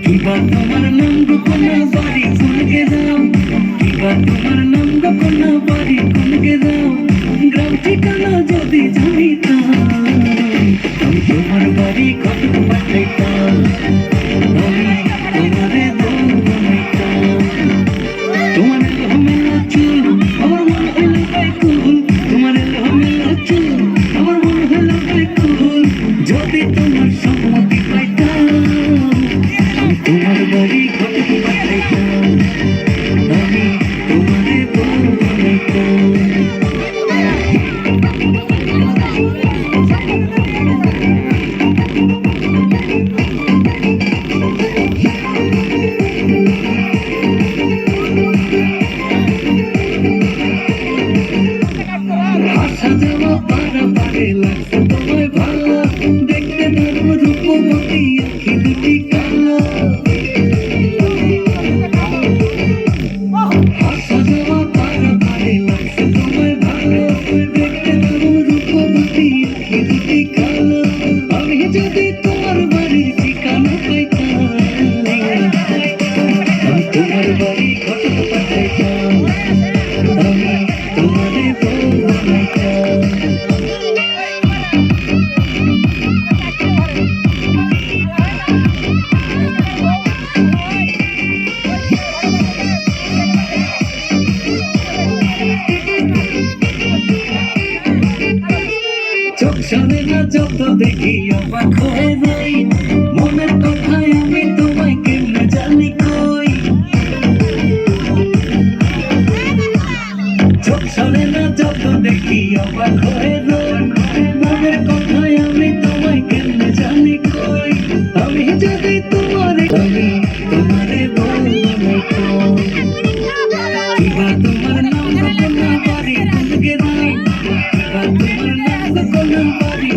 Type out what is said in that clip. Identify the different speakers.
Speaker 1: কিবা তোমার নাম গোপনা বাড়ি কোনকে দাও, কিবা তোমার নাম গোপনা বাড়ি কোনকে দাও, গ্রাম ঠিকানা যদি জানিতাম আমি তোমার বাড়ি কত পাঠাইতাম, আমি তোমারে দৌড় বানাইতাম। তোমার এলোমেলো চুল আমার মন হইল ব্যাকুল, তোমার এলোমেলো চুল আমার মন হইল ব্যাকুল, যদি তোমার সম্মতি পাইতাম তোমার বাড়ি কত পাঠাইতাম, আমি তোমারে বউ বানাইতাম। আসা যাওয়া পারাপারে লাগছে তোমায় ভালো, দেখতে দারুণ রূপবতী আঁখি দুটি কালো। আসা যাওয়া পারাপারে লাগছে তোমায় ভালো, দেখতে দারুণ রূপবতী আঁখি দুটি কালো। আমি যদি তোমার বাড়ির ঠিকানা পাইতাম আমি তোমার বাড়ি কত পাঠাইতাম, আমি তোমারে বউ বানাইতাম। চোখ সামনে না যত দেখি অবাক হয়ে যাই, মনের কথায় আমি তোমায় কেমনে জানি কই। চোখ সামনে না যত দেখি অবাক হয়ে যাই, মনের কথায় আমি তোমায় কেমনে জানি কই। আমি যদি তোমারে আমি তোমারে বউ বানাইতাম, কিবা তোমার নাম গোপনা বাড়ি কোনকে দাও, কিবা তোমার নাম গোপনা বাড়ি